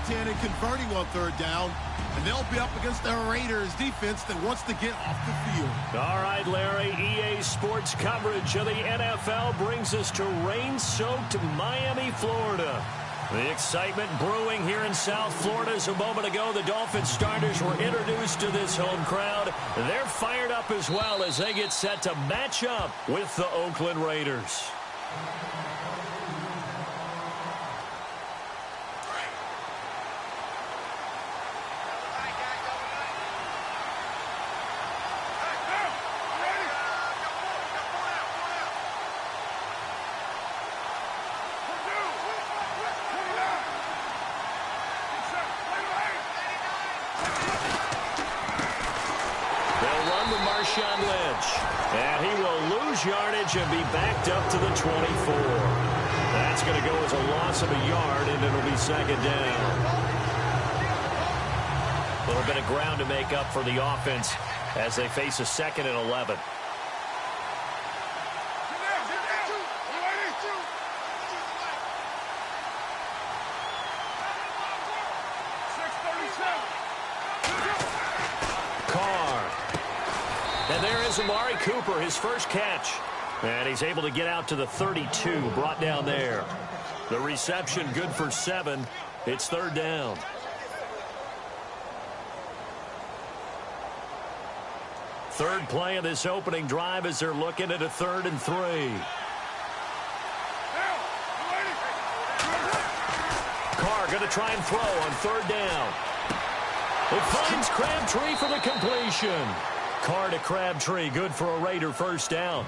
left-hand and converting on third down, and they'll be up against the Raiders defense that wants to get off the field. All right, Larry, EA Sports coverage of the NFL brings us to rain-soaked Miami, Florida. The excitement brewing here in South Florida. As a moment ago, the Dolphins starters were introduced to this home crowd. They're fired up as well as they get set to match up with the Oakland Raiders. And he will lose yardage and be backed up to the 24. That's going to go as a loss of a yard, and it'll be second down. A little bit of ground to make up for the offense as they face a 2nd and 11. And there is Amari Cooper, his first catch. And he's able to get out to the 32, brought down there. The reception good for 7. It's third down. Third play of this opening drive as they're looking at a 3rd and 3. Carr going to try and throw on third down. It finds Crabtree for the completion. Carr to Crabtree, good for a Raider first down.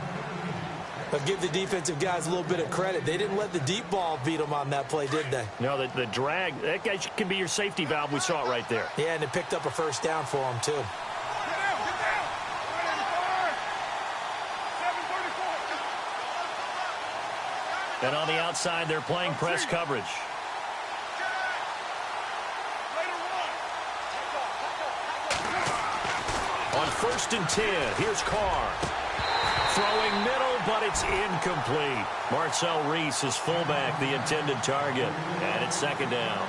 But give the defensive guys a little bit of credit. They didn't let the deep ball beat them on that play, did they? No, the drag, that guy can be your safety valve. We saw it right there. Yeah, and it picked up a first down for them, too. And on the outside, they're playing press coverage. On 1st and 10, here's Carr. Throwing middle, but it's incomplete. Marcel Reese is fullback, the intended target. And it's second down.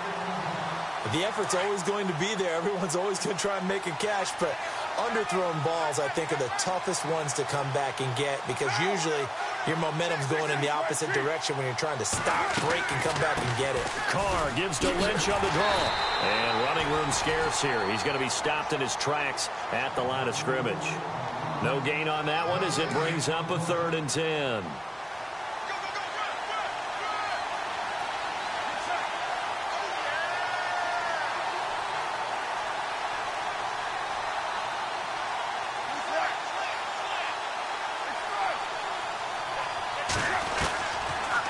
The effort's always going to be there. Everyone's always going to try and make a catch, but underthrown balls, I think, are the toughest ones to come back and get because usually your momentum's going in the opposite direction when you're trying to stop, break, and come back and get it. Carr gives to Lynch on the draw. And running room scarce here. He's going to be stopped in his tracks at the line of scrimmage. No gain on that one as it brings up a 3rd and 10.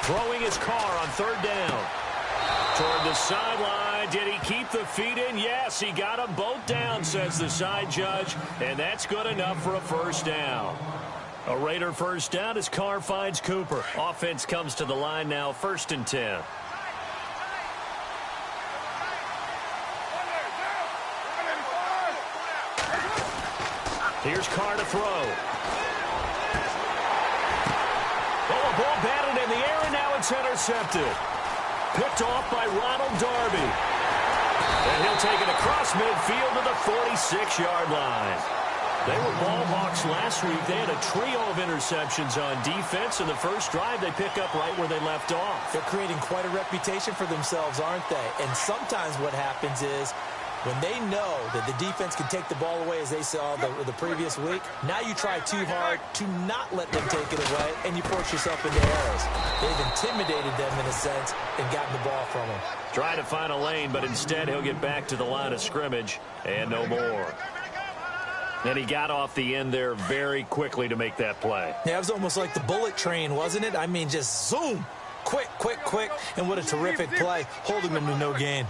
Throwing his Carr on third down. Toward the sideline. Did he keep the feet in? Yes, he got them both down, says the side judge. And that's good enough for a first down. A Raider first down as Carr finds Cooper. Offense comes to the line now, 1st and 10. Here's Carr to throw. Oh, a ball batted in the air, and now it's intercepted. Picked off by Ronald Darby. And he'll take it across midfield to the 46-yard line. They were ball hawks last week. They had a trio of interceptions on defense. In the first drive, they pick up right where they left off. They're creating quite a reputation for themselves, aren't they? And sometimes what happens is when they know that the defense can take the ball away, as they saw the previous week, now you try too hard to not let them take it away, and you force yourself into errors. They've intimidated them in a sense and gotten the ball from them. Trying to find a lane, but instead he'll get back to the line of scrimmage and no more. And he got off the end there very quickly to make that play. Yeah, it was almost like the bullet train, wasn't it? I mean, just zoom. Quick, quick, quick. And what a terrific play, holding them to no gain.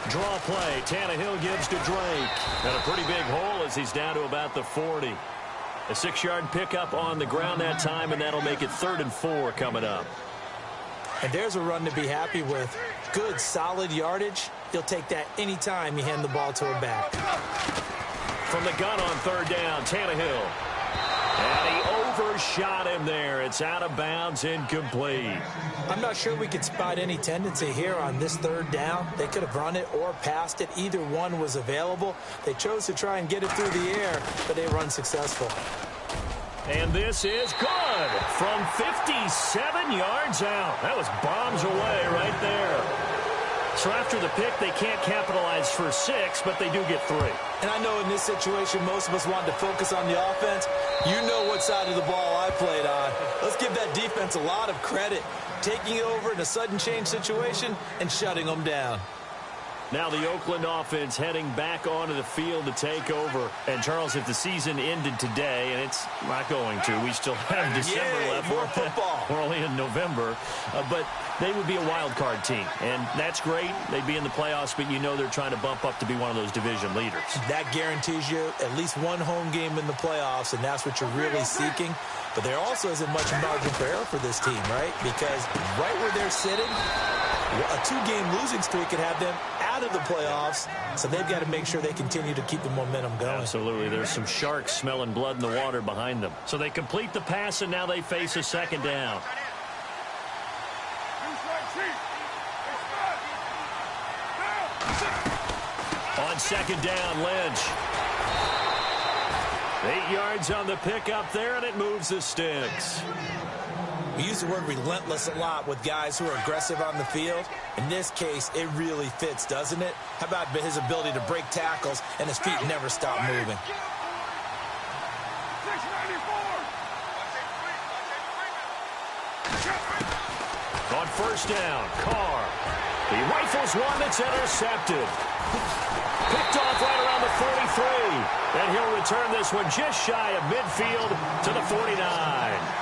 Draw play. Tannehill gives to Drake. And a pretty big hole as he's down to about the 40. A 6-yard pickup on the ground that time, and that'll make it 3rd and 4 coming up. And there's a run to be happy with. Good, solid yardage. He'll take that anytime you hand the ball to her back. From the gun on third down, Tannehill. And he overshot him there. It's out of bounds, incomplete. I'm not sure we could spot any tendency here on this third down. They could have run it or passed it. Either one was available. They chose to try and get it through the air, but they were unsuccessful. And this is good from 57 yards out. That was bombs away right there. So after the pick, they can't capitalize for 6, but they do get 3. And I know in this situation, most of us wanted to focus on the offense. You know what side of the ball I played on. Let's give that defense a lot of credit. Taking it over in a sudden change situation and shutting them down. Now the Oakland offense heading back onto the field to take over. And, Charles, if the season ended today, and it's not going to, we still have December left. More football. We're only in November. But they would be a wild card team. And that's great. They'd be in the playoffs, but you know they're trying to bump up to be one of those division leaders. That guarantees you at least one home game in the playoffs, and that's what you're really seeking. But there also isn't much margin for error for this team, right? Because right where they're sitting, a 2-game losing streak could have them out of the playoffs, so they've got to make sure they continue to keep the momentum going. Absolutely. There's some sharks smelling blood in the water behind them. So they complete the pass, and now they face a second down. On second down, Lynch. 8 yards on the pickup there, and it moves the sticks. We use the word relentless a lot with guys who are aggressive on the field. In this case, it really fits, doesn't it? How about his ability to break tackles and his feet never stop moving? On first down, Carr. He rifles one that's intercepted. Picked off right around the 43. And he'll return this one just shy of midfield to the 49.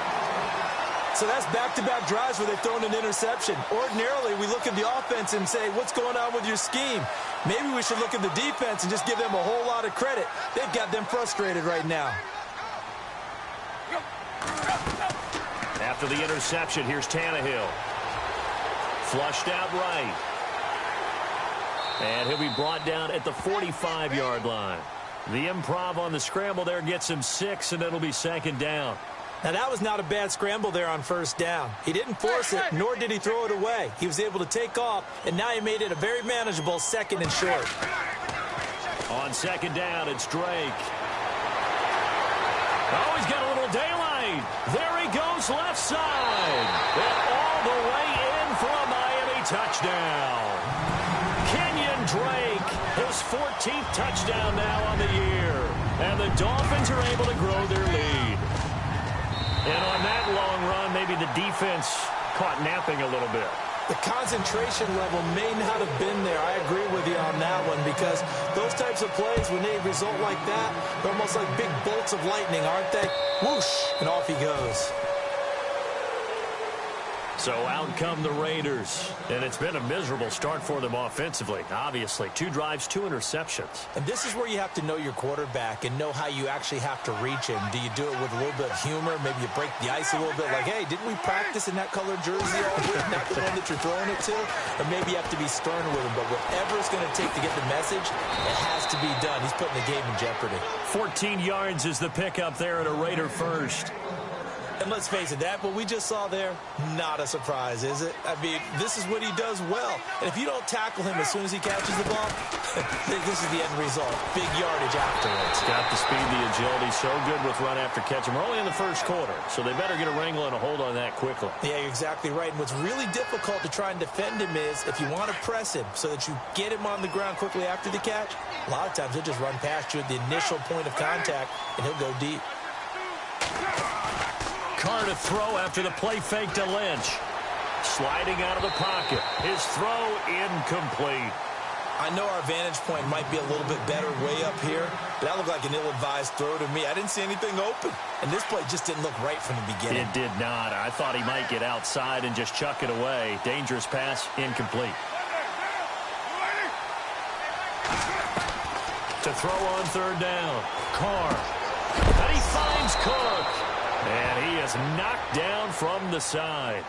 So that's back-to-back drives where they've thrown an interception. Ordinarily, we look at the offense and say, what's going on with your scheme? Maybe we should look at the defense and just give them a whole lot of credit. They've got them frustrated right now. After the interception, here's Tannehill. Flushed out right. And he'll be brought down at the 45-yard line. The improv on the scramble there gets him 6, and it'll be second down. Now, that was not a bad scramble there on first down. He didn't force it, nor did he throw it away. He was able to take off, and now he made it a very manageable second and short. On second down, it's Drake. Oh, he's got a little daylight. There he goes left side. And all the way in for a Miami touchdown. Kenyon Drake, his 14th touchdown now on the year. And the Dolphins are able to grow their lead. And on that long run, maybe the defense caught napping a little bit. The concentration level may not have been there. I agree with you on that one, because those types of plays, when they result like that, they're almost like big bolts of lightning, aren't they? Whoosh, and off he goes. So out come the Raiders. And it's been a miserable start for them offensively, obviously. 2 drives, 2 interceptions. And this is where you have to know your quarterback and know how you actually have to reach him. Do you do it with a little bit of humor? Maybe you break the ice a little bit, like, hey, didn't we practice in that colored jersey all week? Not the one that you're throwing it to? Or maybe you have to be stern with him. But whatever it's going to take to get the message, it has to be done. He's putting the game in jeopardy. 14 yards is the pickup there at a Raider first. And let's face it, that what we just saw there, not a surprise, is it? I mean, this is what he does well. And if you don't tackle him as soon as he catches the ball, this is the end result. Big yardage afterwards. Got the speed, the agility, so good with run after catch. And we're only in the first quarter, so they better get a wrangle and a hold on that quickly. Yeah, you're exactly right. And what's really difficult to try and defend him is if you want to press him so that you get him on the ground quickly after the catch, a lot of times he'll just run past you at the initial point of contact, and he'll go deep. Carr to throw after the play fake to Lynch. Sliding out of the pocket. His throw incomplete. I know our vantage point might be a little bit better way up here, but that looked like an ill-advised throw to me. I didn't see anything open, and this play just didn't look right from the beginning. It did not. I thought he might get outside and just chuck it away. Dangerous pass, incomplete. To throw on third down. Carr. And he finds Cook. And he is knocked down from the side.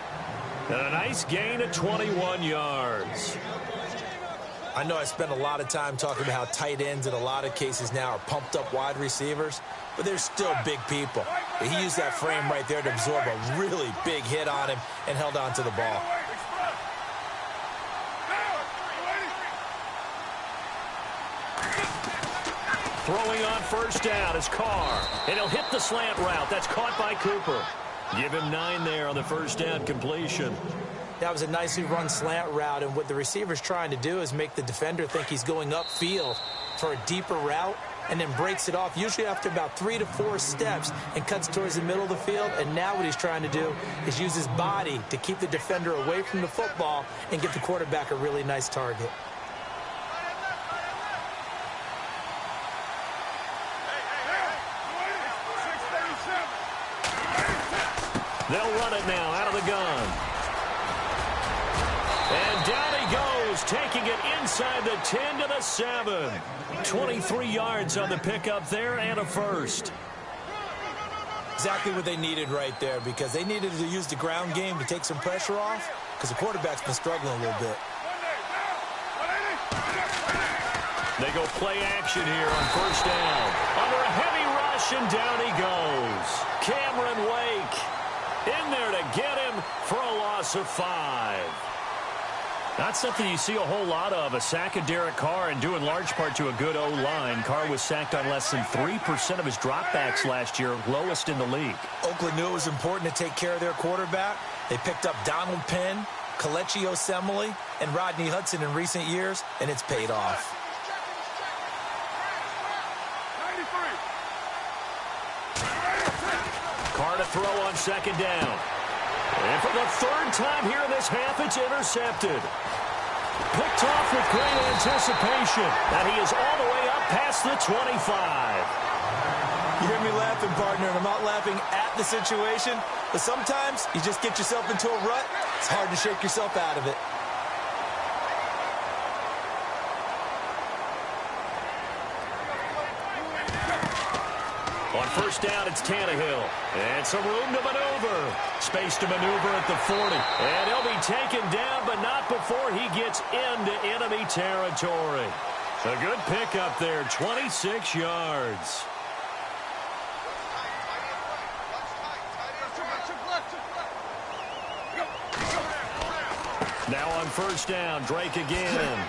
And a nice gain of 21 yards. I know I spent a lot of time talking about how tight ends in a lot of cases now are pumped up wide receivers, but they're still big people. He used that frame right there to absorb a really big hit on him and held on to the ball. Throwing on first down is Carr, and he'll hit the slant route. That's caught by Cooper. Give him 9 there on the first down completion. That was a nicely run slant route, and what the receiver's trying to do is make the defender think he's going upfield for a deeper route, and then breaks it off, usually after about 3 to 4 steps, and cuts towards the middle of the field. And now what he's trying to do is use his body to keep the defender away from the football and get the quarterback a really nice target. They'll run it now out of the gun. And down he goes, taking it inside the 10 to the 7. 23 yards on the pickup there and a first. Exactly what they needed right there, because they needed to use the ground game to take some pressure off, because the quarterback's been struggling a little bit. They go play action here on first down. Under a heavy rush, and down he goes. Cameron Wake in there to get him for a loss of 5. Not something you see a whole lot of, a sack of Derek Carr, and due in large part to a good O-line. Carr was sacked on less than 3% of his dropbacks last year, lowest in the league. Oakland knew it was important to take care of their quarterback. They picked up Donald Penn, Kelechi Osemele, and Rodney Hudson in recent years, and it's paid off. Carr to throw on second down. And for the 3rd time here in this half, it's intercepted. Picked off with great anticipation. And he is all the way up past the 25. You hear me laughing, partner, and I'm not laughing at the situation, but sometimes you just get yourself into a rut. It's hard to shake yourself out of it. On first down, it's Tannehill. And some room to maneuver. Space to maneuver at the 40. And he'll be taken down, but not before he gets into enemy territory. A good pickup there, 26 yards. Now on first down, Drake again.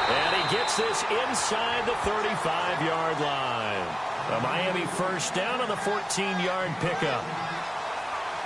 And he gets this inside the 35-yard line. A Miami first down on the 14-yard pickup.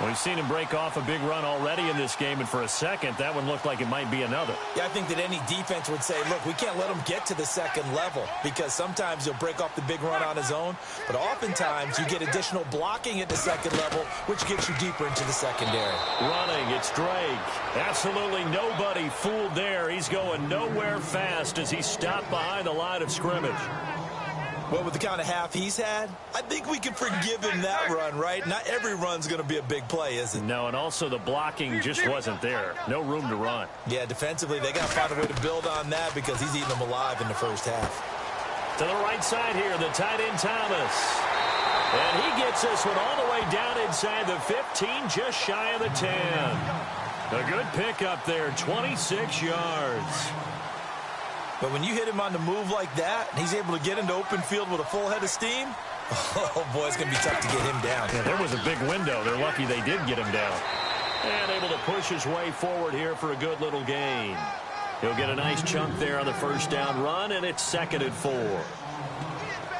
We've seen him break off a big run already in this game, and for a second, that one looked like it might be another. Yeah, I think that any defense would say, look, we can't let him get to the second level, because sometimes he'll break off the big run on his own, but oftentimes you get additional blocking at the second level, which gets you deeper into the secondary. Running, it's Drake. Absolutely nobody fooled there. He's going nowhere fast as he stopped behind the line of scrimmage. Well, with the kind of half he's had, I think we can forgive him that run, right? Not every run's going to be a big play, is it? No, and also the blocking just wasn't there. No room to run. Yeah, defensively, they got to find a way to build on that, because he's eating them alive in the first half. To the right side here, the tight end Thomas. And he gets this one all the way down inside the 15, just shy of the 10. A good pickup there, 26 yards. But when you hit him on the move like that, and he's able to get into open field with a full head of steam, oh, boy, it's going to be tough to get him down. Yeah, there was a big window. They're lucky they did get him down. And able to push his way forward here for a good little gain. He'll get a nice chunk there on the first down run, and it's 2nd and 4.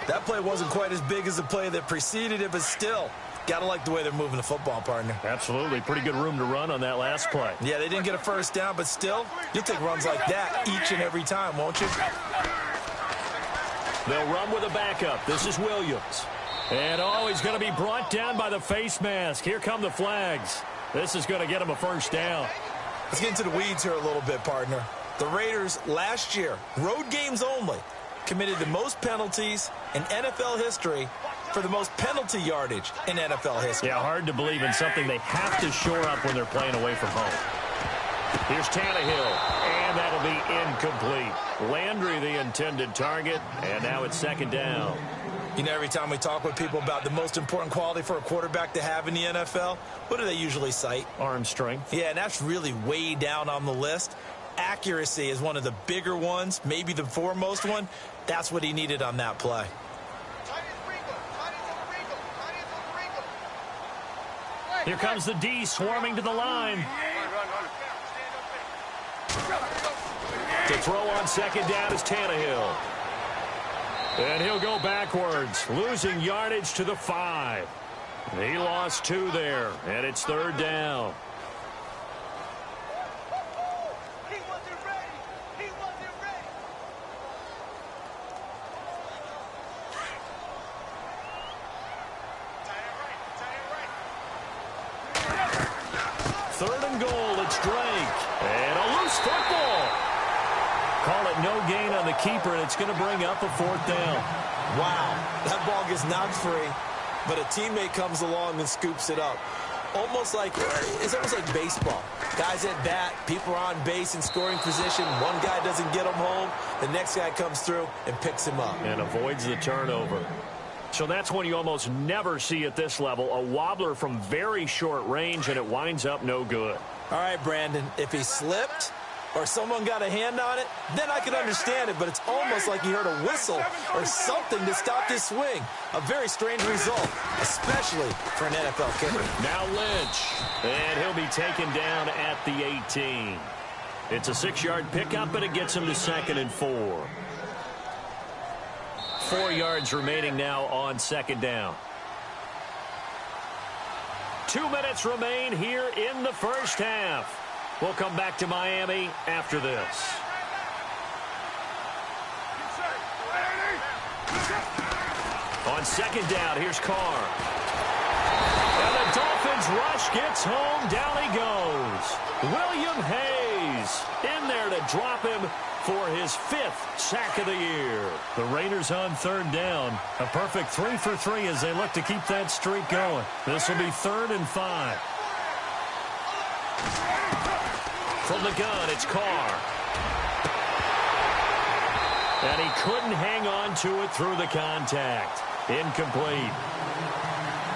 That play wasn't quite as big as the play that preceded it, but still, got to like the way they're moving the football, partner. Absolutely. Pretty good room to run on that last play. Yeah, they didn't get a first down, but still, you'll take runs like that each and every time, won't you? They'll run with a backup. This is Williams. And, oh, he's going to be brought down by the face mask. Here come the flags. This is going to get him a first down. Let's get into the weeds here a little bit, partner. The Raiders last year, road games only, committed the most penalties in NFL history for the most penalty yardage in NFL history. Yeah, hard to believe in something they have to shore up when they're playing away from home. Here's Tannehill, and that'll be incomplete. Landry, the intended target, and now it's 2nd down. You know, every time we talk with people about the most important quality for a quarterback to have in the NFL, what do they usually cite? Arm strength. Yeah, and that's really way down on the list. Accuracy is one of the bigger ones, maybe the foremost one. That's what he needed on that play. Here comes the D swarming to the line. To throw on second down is Tannehill. And he'll go backwards, losing yardage to the 5. He lost 2 there, and it's third down. Third and goal, it's Drake. And a loose football. Call it no gain on the keeper, and it's going to bring up a 4th down. Wow, that ball gets knocked free, but a teammate comes along and scoops it up. It's almost like baseball. Guys at bat, people are on base in scoring position. One guy doesn't get him home. The next guy comes through and picks him up. And avoids the turnover. So that's one you almost never see at this level. A wobbler from very short range, and it winds up no good. All right, Brandon, if he slipped or someone got a hand on it, then I could understand it, but it's almost like he heard a whistle or something to stop this swing. A very strange result, especially for an NFL kicker. Now Lynch, and he'll be taken down at the 18. It's a 6-yard pickup, and it gets him to 2nd and 4. 4 yards remaining now on second down. 2 minutes remain here in the first half. We'll come back to Miami after this. On second down, here's Carr. And the Dolphins rush gets home. Down he goes. William Hayes in there to drop him for his 5th sack of the year. The Raiders on third down. A perfect 3 for 3 as they look to keep that streak going. This will be 3rd and 5. From the gun, it's Carr. And he couldn't hang on to it through the contact. Incomplete.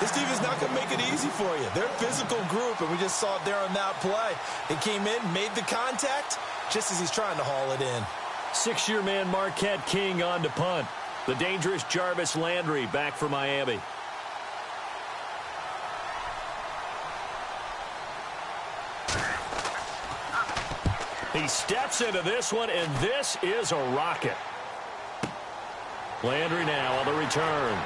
This team is not going to make it easy for you. They're a physical group, and we just saw it there on that play. He came in, made the contact, just as he's trying to haul it in. 6-year man Marquette King on to punt. The dangerous Jarvis Landry back for Miami. He steps into this one, and this is a rocket. Landry now on the return.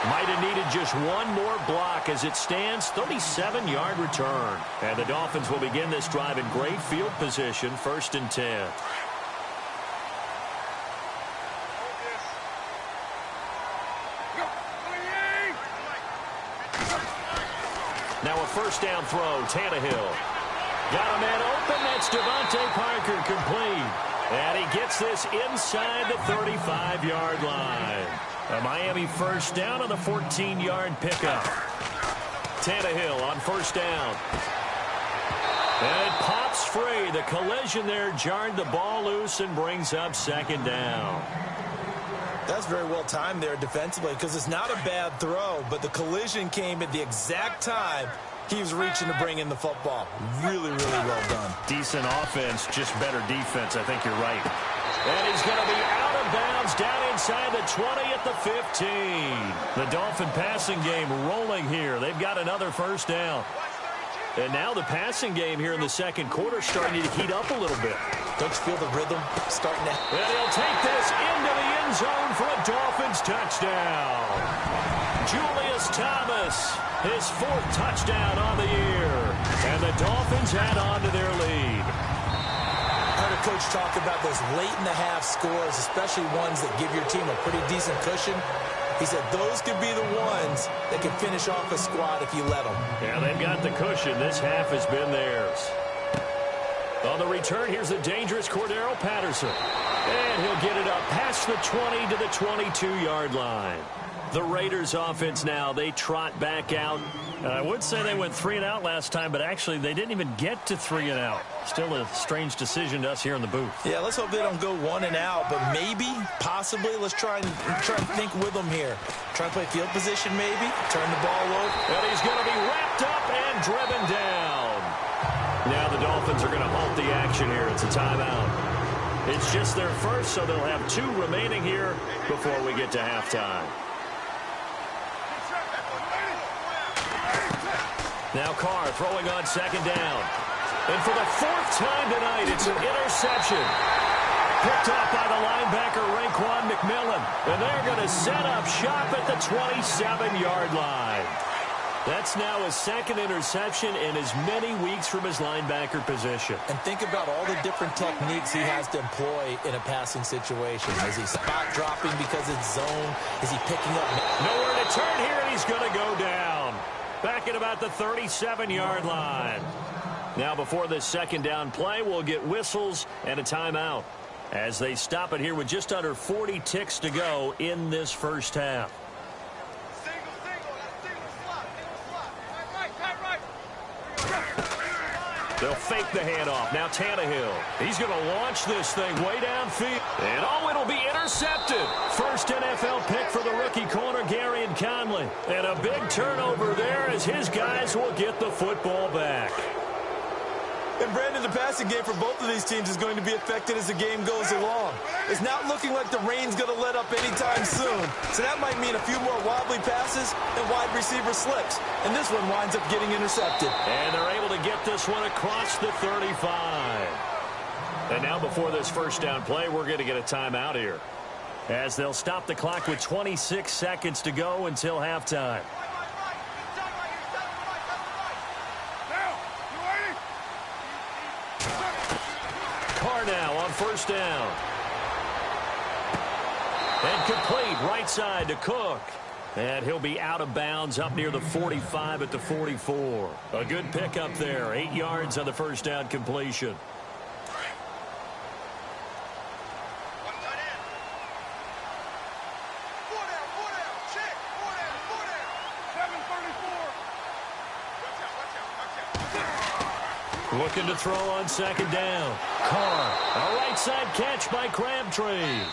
Might have needed just one more block as it stands. 37-yard return. And the Dolphins will begin this drive in great field position. 1st and 10. Now a first down throw. Tannehill. Got a man open. That's Devontae Parker complete. And he gets this inside the 35-yard line. A Miami first down on the 14-yard pickup. Tannehill on first down. And it pops free. The collision there jarred the ball loose and brings up second down. That's very well timed there defensively because it's not a bad throw, but the collision came at the exact time he was reaching to bring in the football. Really, really well done. Decent offense, just better defense. I think you're right. And he's going to be out of bounds down inside the 20 at the 15. The Dolphin passing game rolling here. They've got another first down. And now the passing game here in the second quarter starting to heat up a little bit. Don't you feel the rhythm starting to... And he'll take this into the end zone for a Dolphins touchdown. Julius Thomas, his 4th touchdown on the year. And the Dolphins add on to their lead. I heard a coach talk about those late-in-the-half scores, especially ones that give your team a pretty decent cushion. He said those could be the ones that can finish off a squad if you let them. Yeah, they've got the cushion. This half has been theirs. On the return, here's the dangerous Cordero Patterson. And he'll get it up past the 20 to the 22-yard line. The Raiders offense now, they trot back out. I would say they went 3 and out last time, but actually they didn't even get to 3 and out. Still a strange decision to us here in the booth. Yeah, let's hope they don't go 1 and out, but maybe, possibly, let's try and think with them here. Try and play field position maybe, turn the ball over. And he's going to be wrapped up and driven down. Now the Dolphins are going to halt the action here. It's a timeout. It's just their first, so they'll have 2 remaining here before we get to halftime. Now Carr throwing on second down. And for the 4th time tonight, it's an interception. Picked off by the linebacker, Raekwon McMillan. And they're going to set up shop at the 27-yard line. That's now his 2nd interception in as many weeks from his linebacker position. And think about all the different techniques he has to employ in a passing situation. Is he spot dropping because it's zone? Is he picking up? Nowhere to turn here, and he's going to go down. Back at about the 37-yard line. Now before this 2nd down play, we'll get whistles and a timeout as they stop it here with just under 40 ticks to go in this first half. They'll fake the handoff. Now Tannehill. He's going to launch this thing way downfield. And it'll be intercepted. First NFL pick for the rookie corner, Garyon Conley. And a big turnover there as his guys will get the football back. And Brandon, the passing game for both of these teams is going to be affected as the game goes along. It's not looking like the rain's going to let up anytime soon. So that might mean a few more wobbly passes and wide receiver slips. And this one winds up getting intercepted. And they're able to get this one across the 35. And now before this first down play, we're going to get a timeout here, as they'll stop the clock with 26 seconds to go until halftime. Carr now on first down. And complete right side to Cook. And he'll be out of bounds up near the 45 at the 44. A good pickup there. 8 yards on the first down completion. Looking to throw on second down. Carr, a right side catch by Crabtree.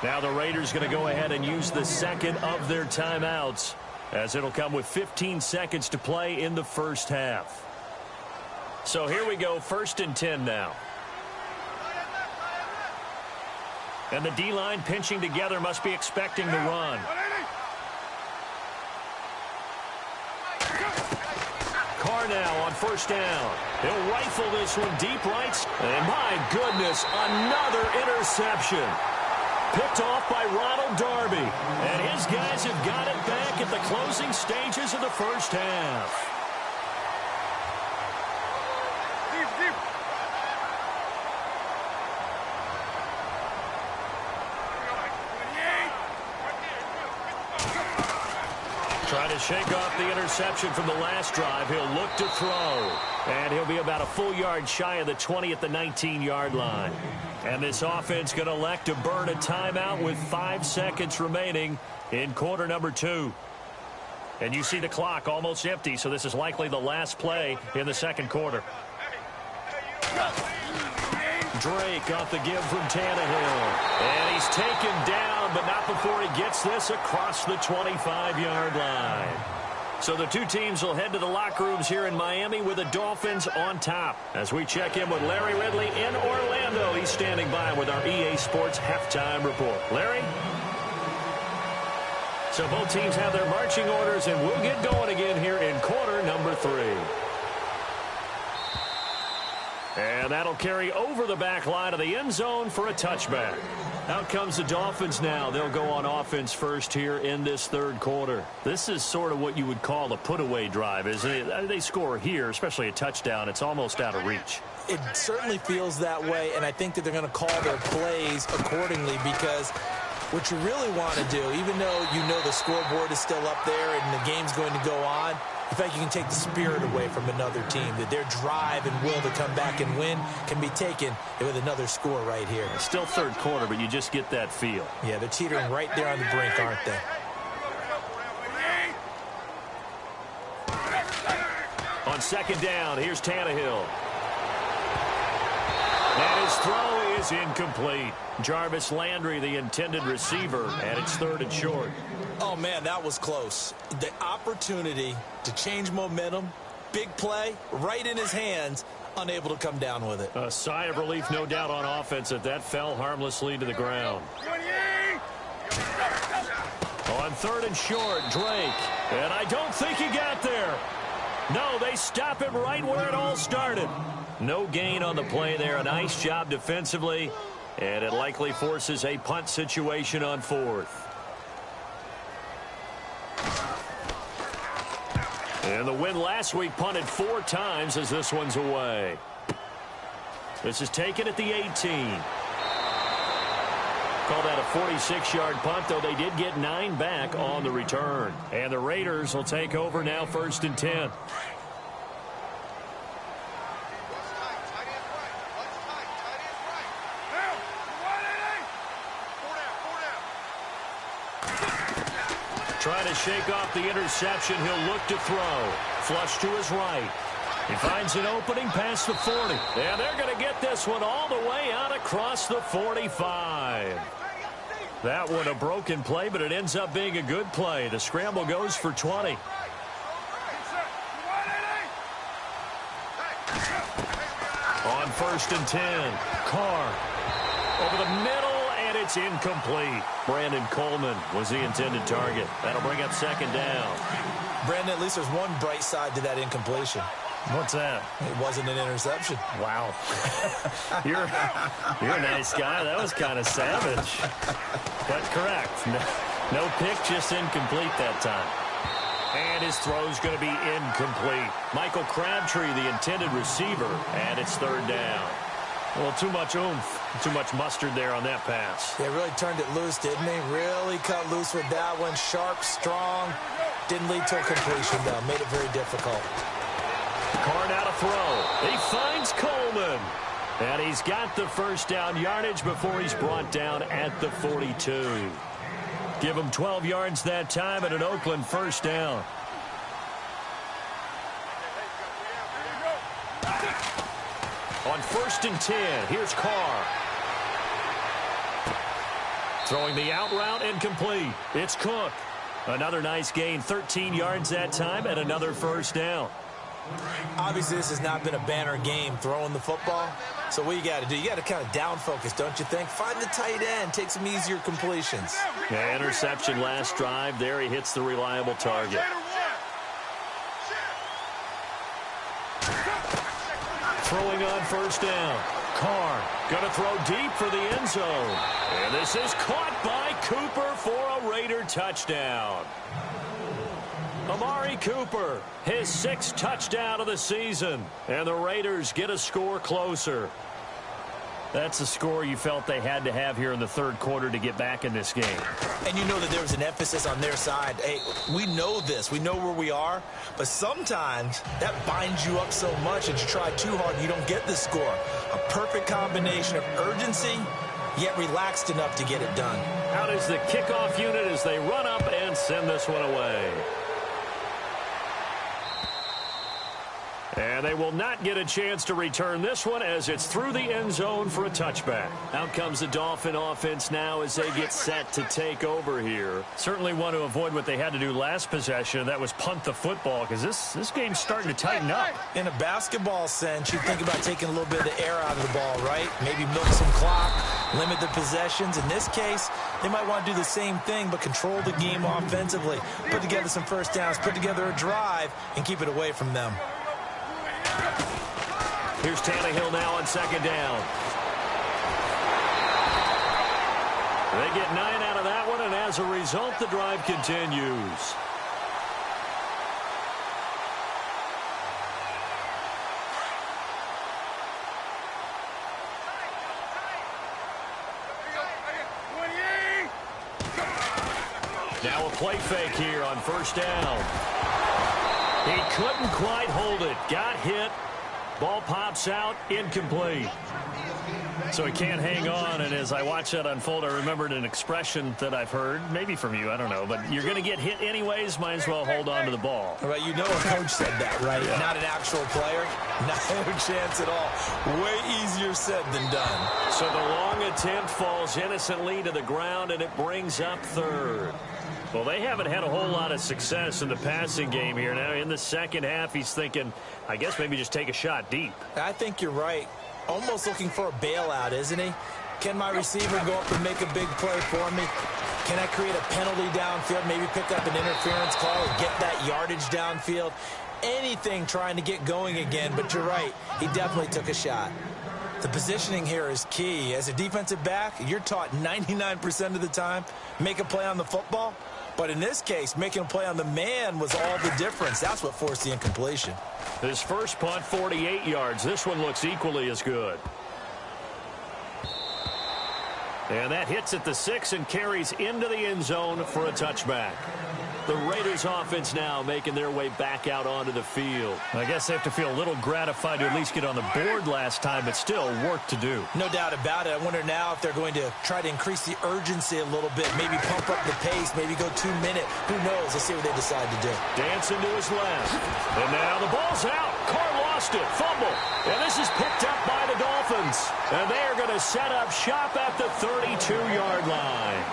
Now the Raiders going to go ahead and use the 2nd of their timeouts, as it'll come with 15 seconds to play in the first half. So here we go, 1st and 10 now. And the D-line pinching together, must be expecting the run. Carr now on first down. He'll rifle this one deep right. And my goodness, another interception. Picked off by Ronald Darby. And his guys have got it back at the closing stages of the first half. Trying to shake off the interception from the last drive. He'll look to throw. And he'll be about a full yard shy of the 20 at the 19-yard line. And this offense going to elect to burn a timeout with 5 seconds remaining in quarter number 2. And you see the clock almost empty, so this is likely the last play in the second quarter. Drake off the give from Tannehill. And he's taken down, but not before he gets this across the 25-yard line. So the two teams will head to the locker rooms here in Miami with the Dolphins on top. As we check in with Larry Ridley in Orlando, he's standing by with our EA Sports halftime report. Larry? So both teams have their marching orders, and we'll get going again here in quarter number 3. And that'll carry over the back line of the end zone for a touchback. Out comes the Dolphins now. They'll go on offense first here in this third quarter. This is sort of what you would call a put-away drive, isn't it? They score here, especially a touchdown. It's almost out of reach. It certainly feels that way, and I think that they're going to call their plays accordingly, because what you really want to do, even though you know the scoreboard is still up there and the game's going to go on, in fact, you can take the spirit away from another team, that their drive and will to come back and win can be taken with another score right here. It's still third quarter, but you just get that feel. Yeah, they're teetering right there on the brink, aren't they? On second down, here's Tannehill. And his throw is incomplete. Jarvis Landry, the intended receiver, and it's third and short. Oh, man, that was close. The opportunity to change momentum, big play, right in his hands. unable to come down with it. A sigh of relief, no doubt, on offense that fell harmlessly to the ground. On 3rd and short, Drake. And I don't think he got there. No, they stop him right where it all started. No gain on the play there. A nice job defensively. And it likely forces a punt situation on 4th. And the win last week punted 4 times as this one's away. This is taken at the 18. Call that a 46-yard punt, though they did get 9 back on the return. And the Raiders will take over now, 1st and 10. Trying to shake off the interception. He'll look to throw. Flush to his right. He finds an opening past the 40. And they're going to get this one all the way out across the 45. That one a broken play, but it ends up being a good play. The scramble goes for 20. On 1st and 10. Carr over the middle. And it's incomplete. Brandon Coleman was the intended target. That'll bring up 2nd down. Brandon, at least there's one bright side to that incompletion. What's that? It wasn't an interception. Wow. You're a nice guy. That was kind of savage. But correct. No pick, just incomplete that time. And his throw's going to be incomplete. Michael Crabtree, the intended receiver, and it's 3rd down. Well, too much oomph, too much mustard there on that pass. They really turned it loose, didn't they? Really cut loose with that one. Sharp, strong. Didn't lead to a completion, though. Made it very difficult. Carr now to throw. He finds Coleman. And he's got the 1st down yardage before he's brought down at the 42. Give him 12 yards that time at an Oakland 1st down. On 1st and 10, here's Carr. Throwing the out route incomplete. It's Cook. Another nice gain, 13 yards that time, and another 1st down. Obviously, this has not been a banner game throwing the football. So what you got to do, you got to kind of down focus, don't you think? Find the tight end, take some easier completions. Yeah, interception last drive. There he hits the reliable target. Throwing on 1st down. Carr going to throw deep for the end zone. And this is caught by Cooper for a Raider touchdown. Amari Cooper, his 6th touchdown of the season. And the Raiders get a score closer. That's a score you felt they had to have here in the 3rd quarter to get back in this game. And you know that there was an emphasis on their side. Hey, we know this. We know where we are. But sometimes that binds you up so much that you try too hard and you don't get the score. A perfect combination of urgency, yet relaxed enough to get it done. Out is the kickoff unit as they run up and send this one away. And they will not get a chance to return this one as it's through the end zone for a touchback. Out comes the Dolphin offense now as they get set to take over here. Certainly want to avoid what they had to do last possession. That was punt the football because this game's starting to tighten up. In a basketball sense, you think about taking a little bit of the air out of the ball, right? Maybe milk some clock, limit the possessions. In this case, they might want to do the same thing but control the game offensively. Put together some 1st downs, put together a drive, and keep it away from them. Here's Tannehill now on 2nd down. They get 9 out of that one, and as a result, the drive continues. Now a play fake here on 1st down. He couldn't quite hold it. Got hit. Ball pops out, incomplete. So he can't hang on, and as I watch that unfold, I remembered an expression that I've heard, maybe from you, I don't know, but you're going to get hit anyways, might as well hold on to the ball. Right, you know a coach said that, right? Yeah. Not an actual player. No chance at all. Way easier said than done. So the long attempt falls innocently to the ground, and it brings up 3rd. Well, they haven't had a whole lot of success in the passing game here. Now, in the second half, he's thinking, I guess maybe just take a shot deep. I think you're right. Almost looking for a bailout, isn't he? Can my receiver go up and make a big play for me? Can I create a penalty downfield, maybe pick up an interference call and get that yardage downfield? Anything trying to get going again, but you're right. He definitely took a shot. The positioning here is key. As a defensive back, you're taught 99% of the time, make a play on the football. But in this case, making a play on the man was all the difference. That's what forced the incompletion. His first punt, 48 yards. This one looks equally as good. And that hits at the 6 and carries into the end zone for a touchback. The Raiders offense now making their way back out onto the field. I guess they have to feel a little gratified to at least get on the board last time, but still work to do. No doubt about it. I wonder now if they're going to try to increase the urgency a little bit, maybe pump up the pace, maybe go 2 minute. Who knows? Let's see what they decide to do. Dancing to his left. And now the ball's out. Carr lost it. Fumble. And this is picked up by the Dolphins. And they are going to set up shop at the 32-yard line.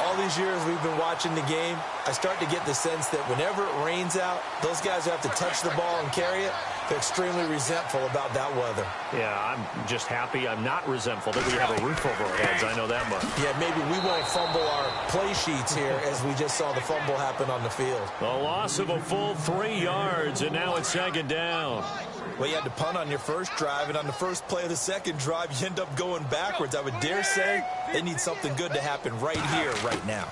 All these years we've been watching the game, I start to get the sense that whenever it rains out, those guys who have to touch the ball and carry it, they're extremely resentful about that weather. Yeah, I'm just happy I'm not resentful that we have a roof over our heads. I know that much. Yeah, maybe we won't fumble our play sheets here as we just saw the fumble happen on the field. A loss of a full 3 yards, and now it's second down. Well, you had to punt on your first drive, and on the first play of the second drive, you end up going backwards. I would dare say they need something good to happen right here, right now.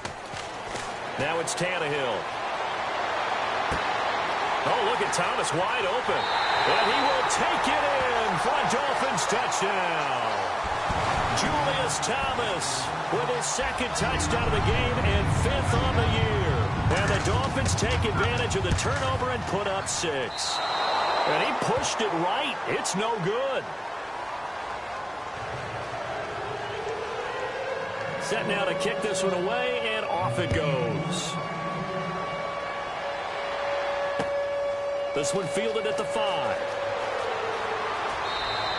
Now it's Tannehill. Oh, look at Thomas wide open. And he will take it in for a Dolphins touchdown. Julius Thomas with his second touchdown of the game and 5th on the year. And the Dolphins take advantage of the turnover and put up 6. And he pushed it right. It's no good. Set now to kick this one away, and off it goes. This one fielded at the 5.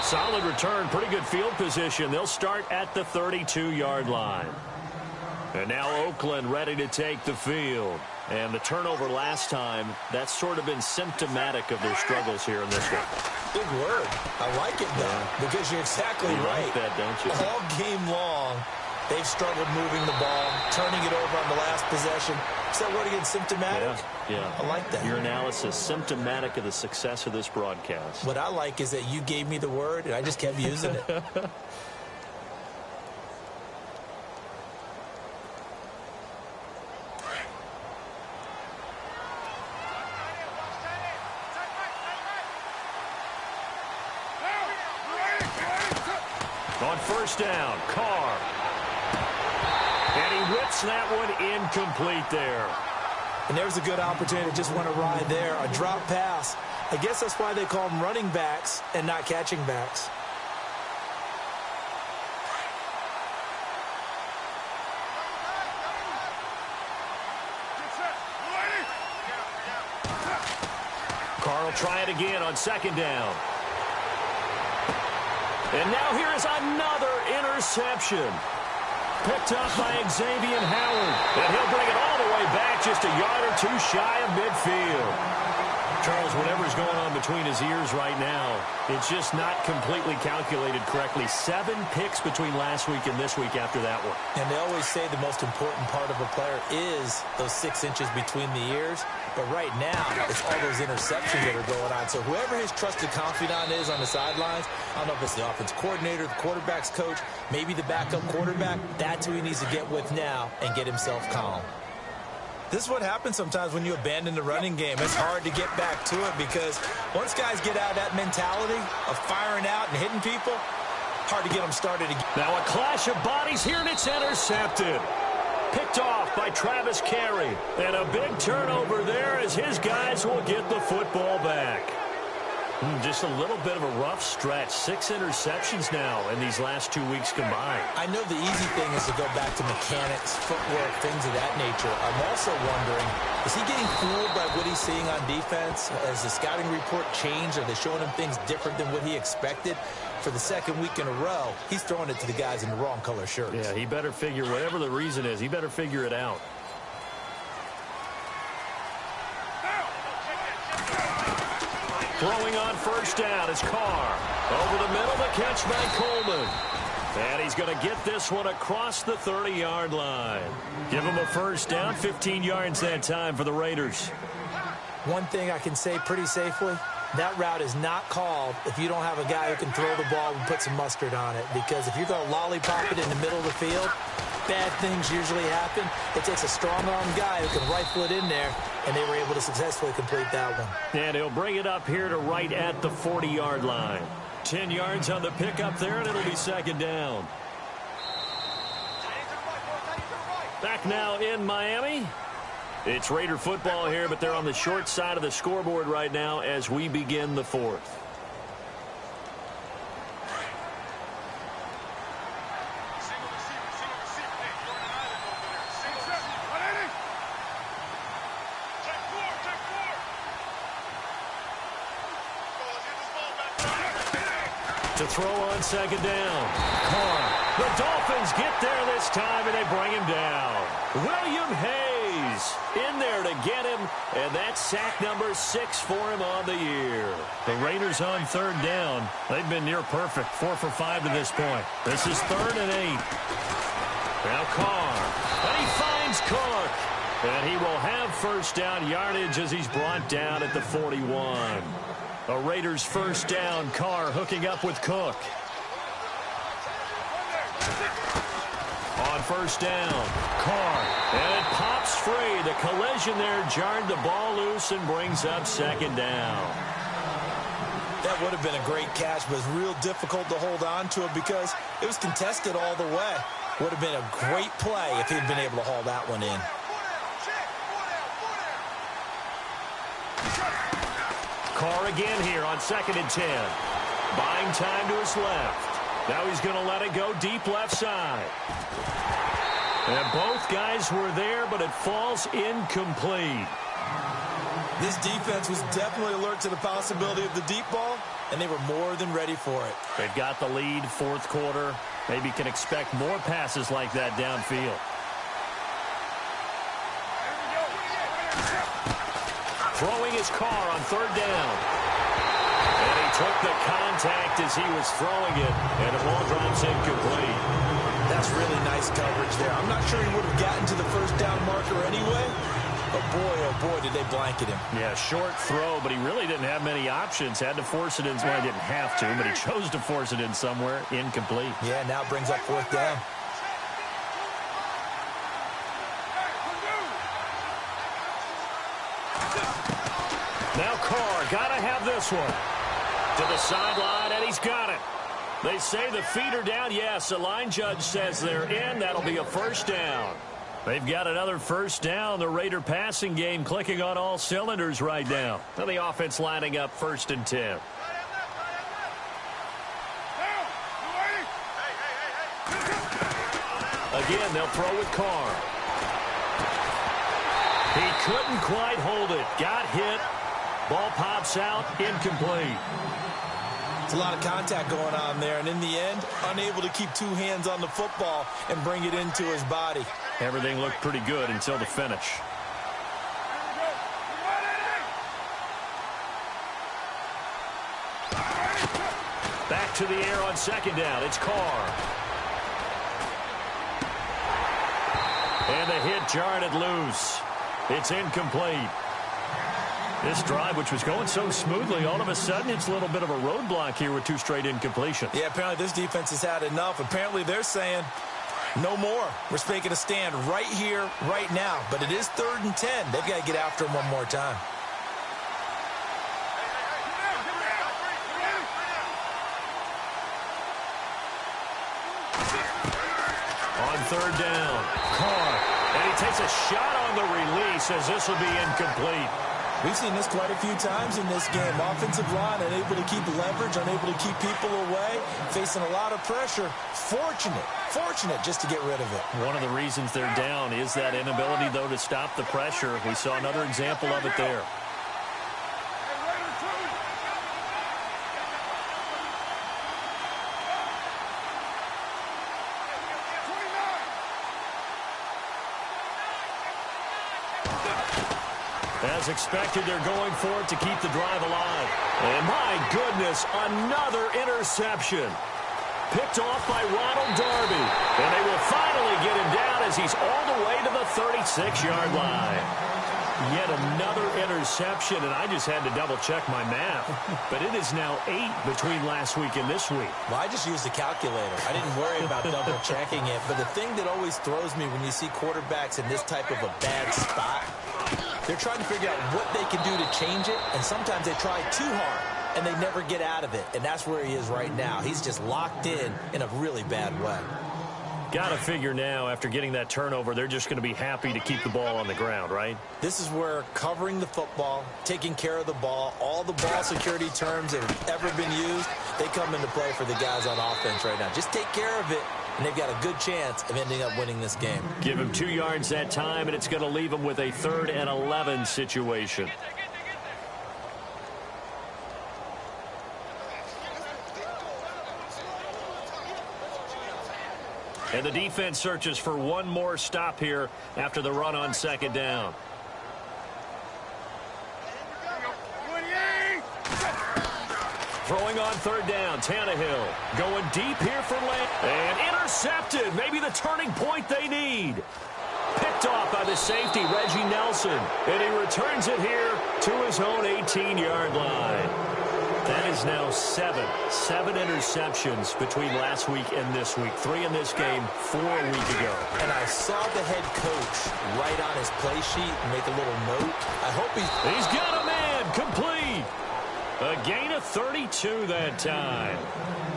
Solid return, pretty good field position. They'll start at the 32-yard line. And now Oakland ready to take the field. And the turnover last time, that's sort of been symptomatic of their struggles here in this one. Big word. I like it, though, because you're exactly right. Like that, don't you? All game long, they've struggled moving the ball, turning it over on the last possession. Is that word again, symptomatic? Yeah. I like that. Your analysis, symptomatic of the success of this broadcast. What I like is that you gave me the word, and I just kept using it. On first down, Carr. And he whips that one incomplete there. And there's a good opportunity to just want to ride there. A drop pass. I guess that's why they call them running backs and not catching backs. Carr will try it again on second down. And now here is another interception. Picked up by Xavier Howard. And he'll bring it all the way back just a yard or two shy of midfield. Charles, whatever's going on between his ears right now, it's just not completely calculated correctly. 7 picks between last week and this week after that one. And they always say the most important part of a player is those 6 inches between the ears. But right now, it's all those interceptions that are going on. So whoever his trusted confidant is on the sidelines, I don't know if it's the offense coordinator, the quarterback's coach, maybe the backup quarterback, that's who he needs to get with now and get himself calm. This is what happens sometimes when you abandon the running game. It's hard to get back to it because once guys get out of that mentality of firing out and hitting people, hard to get them started again. Now a clash of bodies here, and it's intercepted. Picked off by Travis Carey. And a big turnover there as his guys will get the football back. Just a little bit of a rough stretch. 6 interceptions now in these last 2 weeks combined. I know the easy thing is to go back to mechanics, footwork, things of that nature. I'm also wondering, is he getting fooled by what he's seeing on defense? Has the scouting report changed? Are they showing him things different than what he expected? For the second week in a row, he's throwing it to the guys in the wrong color shirts. Yeah, he better figure, whatever the reason is, he better figure it out. Throwing on first down is Carr. Over the middle, the catch by Coleman. And he's going to get this one across the 30-yard line. Give him a first down, 15 yards that time for the Raiders. One thing I can say pretty safely, that route is not called if you don't have a guy who can throw the ball and put some mustard on it. Because if you're going to lollipop it in the middle of the field, bad things usually happen. It takes a strong-arm guy who can rifle it in there, and they were able to successfully complete that one. And he'll bring it up here to right at the 40-yard line. 10 yards on the pickup there, and it'll be second down. Back now in Miami. It's Raider football here, but they're on the short side of the scoreboard right now as we begin the fourth. To throw on second down. Carr. The Dolphins get there this time, and they bring him down. William Hayes in there to get him, and that's sack number 6 for him on the year. The Raiders on third down. They've been near perfect, 4 for 5 to this point. This is 3rd and 8. Now Carr, and he finds Cook, and he will have first down yardage as he's brought down at the 41. The Raiders first down. Carr hooking up with Cook. On first down, Carr, and it pops free. The collision there jarred the ball loose and brings up second down. That would have been a great catch, but it's real difficult to hold on to it because it was contested all the way. Would have been a great play if he'd been able to haul that one in. Carr again here on 2nd and 10. Buying time to his left. Now he's going to let it go deep left side. And both guys were there, but it falls incomplete. This defense was definitely alert to the possibility of the deep ball, and they were more than ready for it. They've got the lead, 4th quarter. Maybe can expect more passes like that downfield. Throwing his Carr on 3rd down. And he took the contact as he was throwing it, and the ball drops incomplete. That's really nice coverage there. I'm not sure he would have gotten to the first down marker anyway, but boy, oh boy, did they blanket him. Yeah, short throw, but he really didn't have many options. Had to force it in. Well, he didn't have to, but he chose to force it in somewhere. Incomplete. Yeah, now it brings up 4th down. Now Carr, got to have this one. To the sideline, and he's got it. They say the feet are down. Yes, the line judge says they're in. That'll be a first down. They've got another first down. The Raider passing game clicking on all cylinders right now. And the offense lining up 1st and 10. Again, they'll throw with Carr. He couldn't quite hold it. Got hit. Ball pops out. Incomplete. It's a lot of contact going on there, and in the end, unable to keep 2 hands on the football and bring it into his body. Everything looked pretty good until the finish. Back to the air on 2nd down. It's Carr. And the hit jarred it loose. It's incomplete. This drive, which was going so smoothly, all of a sudden it's a little bit of a roadblock here with 2 straight incompletions. Yeah, apparently this defense has had enough. Apparently they're saying no more. We're making a stand right here, right now. But it is 3rd and 10. They've got to get after him one more time. On 3rd down, Carr. And he takes a shot on the release as this will be incomplete. We've seen this quite a few times in this game. Offensive line unable to keep leverage, unable to keep people away, facing a lot of pressure. Fortunate just to get rid of it. One of the reasons they're down is that inability, though, to stop the pressure. We saw another example of it there. As expected, they're going for it to keep the drive alive. And my goodness, another interception. Picked off by Ronald Darby. And they will finally get him down as he's all the way to the 36-yard line. Yet another interception, and I just had to double-check my math. But it is now 8 between last week and this week. Well, I just used a calculator. I didn't worry about double-checking it. But the thing that always throws me when you see quarterbacks in this type of a bad spot, they're trying to figure out what they can do to change it, and sometimes they try too hard, and they never get out of it. And that's where he is right now. He's just locked in a really bad way. Got to figure now, after getting that turnover, they're just going to be happy to keep the ball on the ground, right? This is where covering the football, taking care of the ball, all the ball security terms that have ever been used, they come into play for the guys on offense right now. Just take care of it, and they've got a good chance of ending up winning this game. Give him 2 yards that time, and it's going to leave him with a 3rd and 11 situation. And the defense searches for one more stop here after the run on 2nd down. Throwing on 3rd down, Tannehill going deep here for Land. And intercepted, maybe the turning point they need. Picked off by the safety, Reggie Nelson. And he returns it here to his own 18-yard line. That is now 7 interceptions between last week and this week. 3 in this game, 4 a week ago. And I saw the head coach write on his play sheet and make a little note. I hope he's got a man, complete. A gain of 32 that time.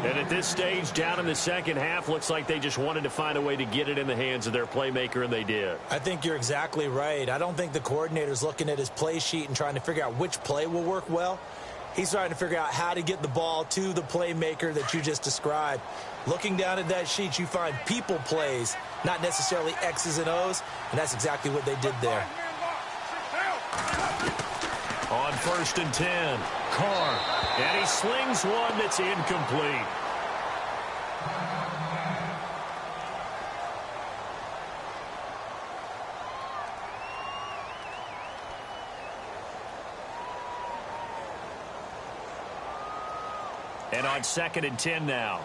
And at this stage, down in the second half, looks like they just wanted to find a way to get it in the hands of their playmaker, and they did. I think you're exactly right. I don't think the coordinator's looking at his play sheet and trying to figure out which play will work well. He's trying to figure out how to get the ball to the playmaker that you just described. Looking down at that sheet, you find people plays, not necessarily X's and O's, and that's exactly what they did there. On 1st and 10, Carr, and he slings one that's incomplete. And on 2nd and 10 now.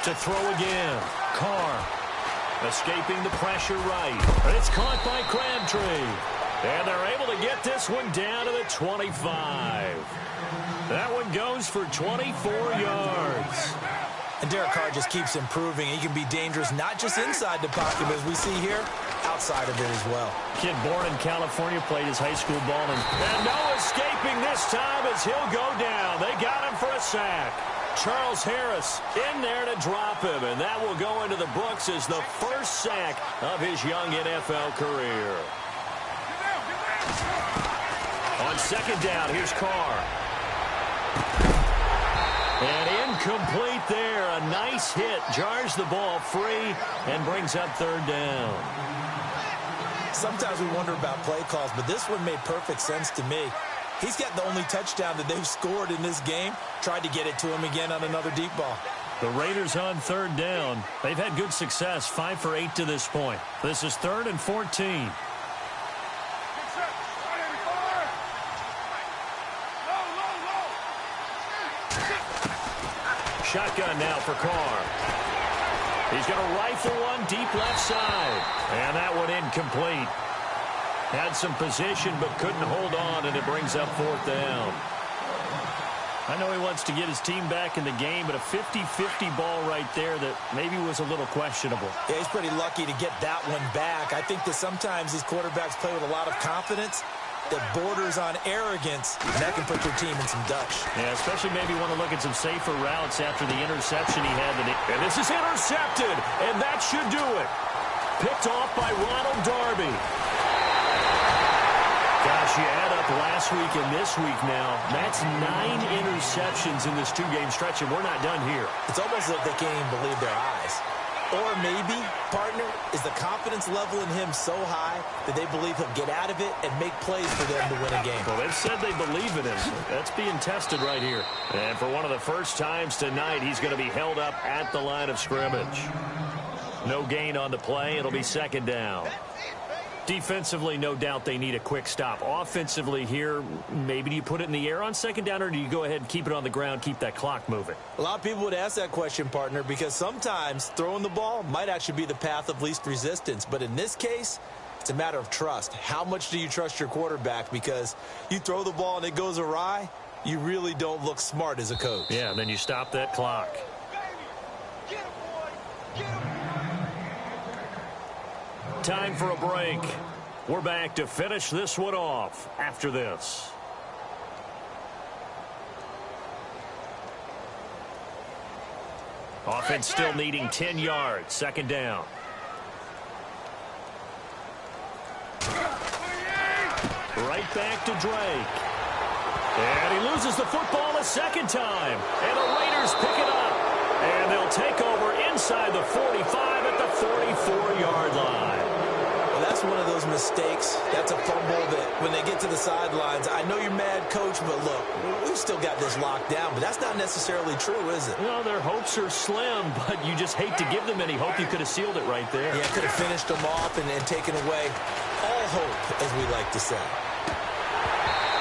To throw again. Carr escaping the pressure right. And it's caught by Crabtree. And they're able to get this one down to the 25. That one goes for 24 yards. And Derek Carr just keeps improving. He can be dangerous not just inside the pocket, but as we see here, outside of it as well. Kid born in California, played his high school ball. And no escaping this time as he'll go down. They got him for a sack. Charles Harris in there to drop him, and that will go into the books as the first sack of his young NFL career. On 2nd down, here's Carr. And incomplete there. A nice hit. Jars the ball free and brings up 3rd down. Sometimes we wonder about play calls, but this one made perfect sense to me. He's got the only touchdown that they've scored in this game. Tried to get it to him again on another deep ball. The Raiders on 3rd down. They've had good success, 5 for 8 to this point. This is 3rd and 14. Shotgun now for Carr. He's going to rifle one deep left side. And that one incomplete. Had some position but couldn't hold on, and it brings up 4th down. I know he wants to get his team back in the game, but a 50-50 ball right there that maybe was a little questionable. Yeah, he's pretty lucky to get that one back. I think that sometimes these quarterbacks play with a lot of confidence that borders on arrogance, and that can put your team in some Dutch. Yeah, especially maybe want to look at some safer routes after the interception he had. And this is intercepted, and that should do it. Picked off by Ronald Darby. Gosh, you add up last week and this week now, that's 9 interceptions in this 2-game stretch, and we're not done here. It's almost like they can't even believe their eyes. Or maybe partner, is the confidence level in him so high that they believe he'll get out of it and make plays for them to win a game? Well, they've said they believe in him. That's being tested right here. And for one of the first times tonight, he's going to be held up at the line of scrimmage. No gain on the play. It'll be second down. Defensively, no doubt they need a quick stop. Offensively here, maybe do you put it in the air on second down, or do you go ahead and keep it on the ground, keep that clock moving? A lot of people would ask that question, partner, because sometimes throwing the ball might actually be the path of least resistance. But in this case, it's a matter of trust. How much do you trust your quarterback? Because you throw the ball and it goes awry, you really don't look smart as a coach. Yeah, and then you stop that clock. Time for a break. We're back to finish this one off after this. Offense still needing 10 yards. Second down. Right back to Drake. And he loses the football a second time. And the Raiders pick it up. And they'll take over inside the 45 at the 44-yard line. Well, that's one of those mistakes. That's a fumble that when they get to the sidelines, I know you're mad, Coach, but look, we've still got this locked down. But that's not necessarily true, is it? Well, their hopes are slim, but you just hate to give them any hope. You could have sealed it right there. Yeah, could have finished them off and taken away all hope, as we like to say.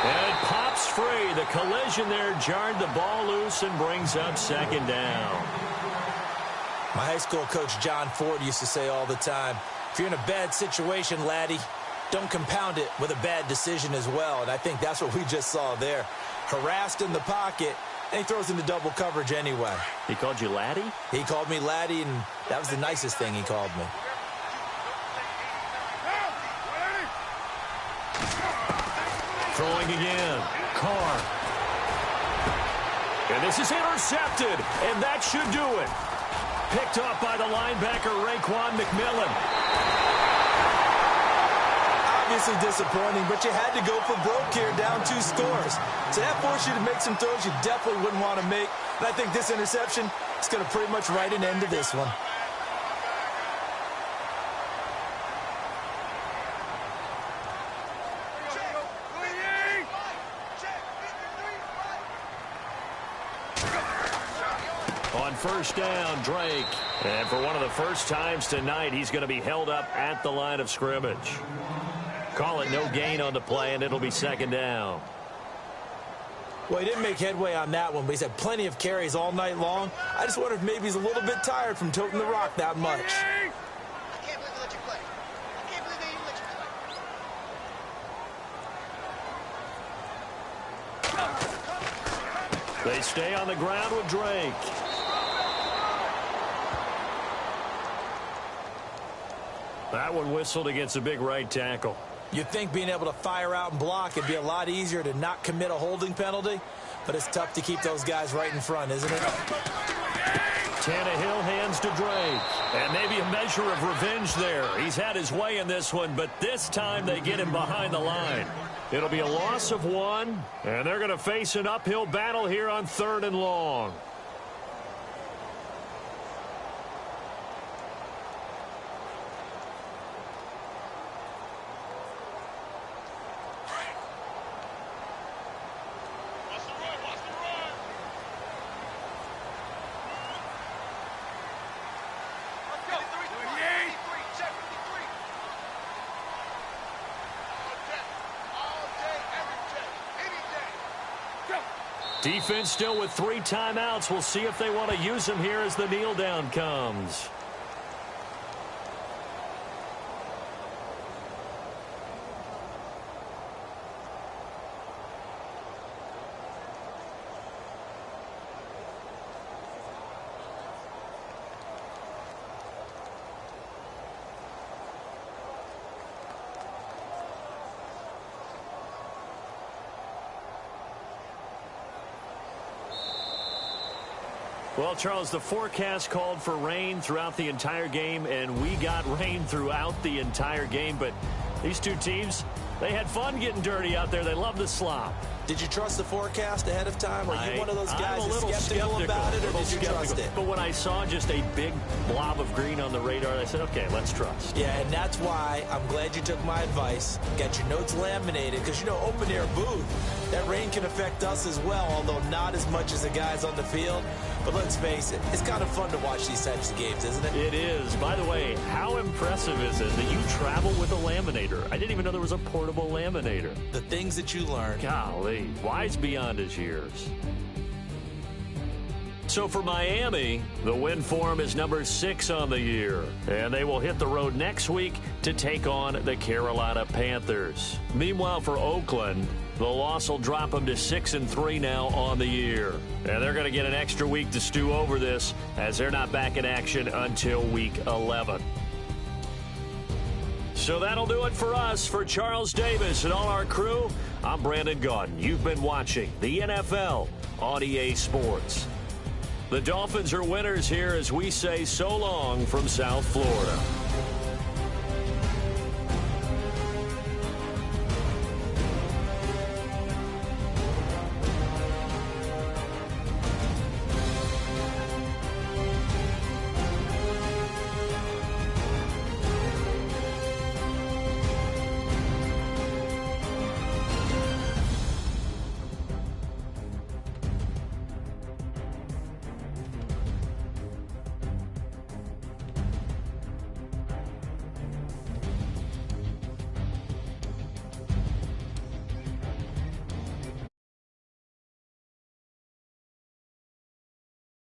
And it pops free. The collision there jarred the ball loose and brings up second down. My high school coach, John Ford, used to say all the time, if you're in a bad situation, laddie, don't compound it with a bad decision as well. And I think that's what we just saw there. Harassed in the pocket, and he throws into double coverage anyway. He called you laddie? He called me laddie, and that was the nicest thing he called me. Throwing again. Carr. And this is intercepted, and that should do it. Picked up by the linebacker, Raekwon McMillan. Obviously disappointing, but you had to go for broke here, down 2 scores. So that forced you to make some throws you definitely wouldn't want to make. And I think this interception is going to pretty much write an end to this one. First down, Drake. And for one of the first times tonight, he's going to be held up at the line of scrimmage. Call it no gain on the play, and it'll be second down. Well, he didn't make headway on that one, but he's had plenty of carries all night long. I just wonder if maybe he's a little bit tired from toting the rock that much. I can't believe they let you play. I can't believe they even let you play. They stay on the ground with Drake. That one whistled against a big right tackle. You'd think being able to fire out and block it'd be a lot easier to not commit a holding penalty, but it's tough to keep those guys right in front, isn't it? Tannehill hands to Drake. And maybe a measure of revenge there. He's had his way in this one, but this time they get him behind the line. It'll be a loss of 1, and they're going to face an uphill battle here on 3rd and long. Defense still with 3 timeouts. We'll see if they want to use them here as the kneel down comes. Well, Charles, the forecast called for rain throughout the entire game, and we got rain throughout the entire game. But these two teams, They had fun getting dirty out there. They love the slop. Did you trust the forecast ahead of time? Are you one of those guys I'm a little skeptical about it, or did you trust it? But when I saw just a big blob of green on the radar, I said, okay, let's trust. Yeah, and that's why I'm glad you took my advice. Got your notes laminated, because, you know, open air booth, that rain can affect us as well, although not as much as the guys on the field. But let's face it, it's kind of fun to watch these types of games, isn't it? It is. By the way, how impressive is it that you travel with a laminator? I didn't even know there was a portable laminator. The things that you learn. Golly, wise beyond his years. So for Miami, the win form is number 6 on the year, and they will hit the road next week to take on the Carolina Panthers. Meanwhile, for Oakland, the loss will drop them to 6-3 now on the year, and they're going to get an extra week to stew over this as they're not back in action until week 11. So that'll do it for us. For Charles Davis and all our crew, I'm Brandon Gaudin. You've been watching the NFL on EA Sports. The Dolphins are winners here as we say so long from South Florida.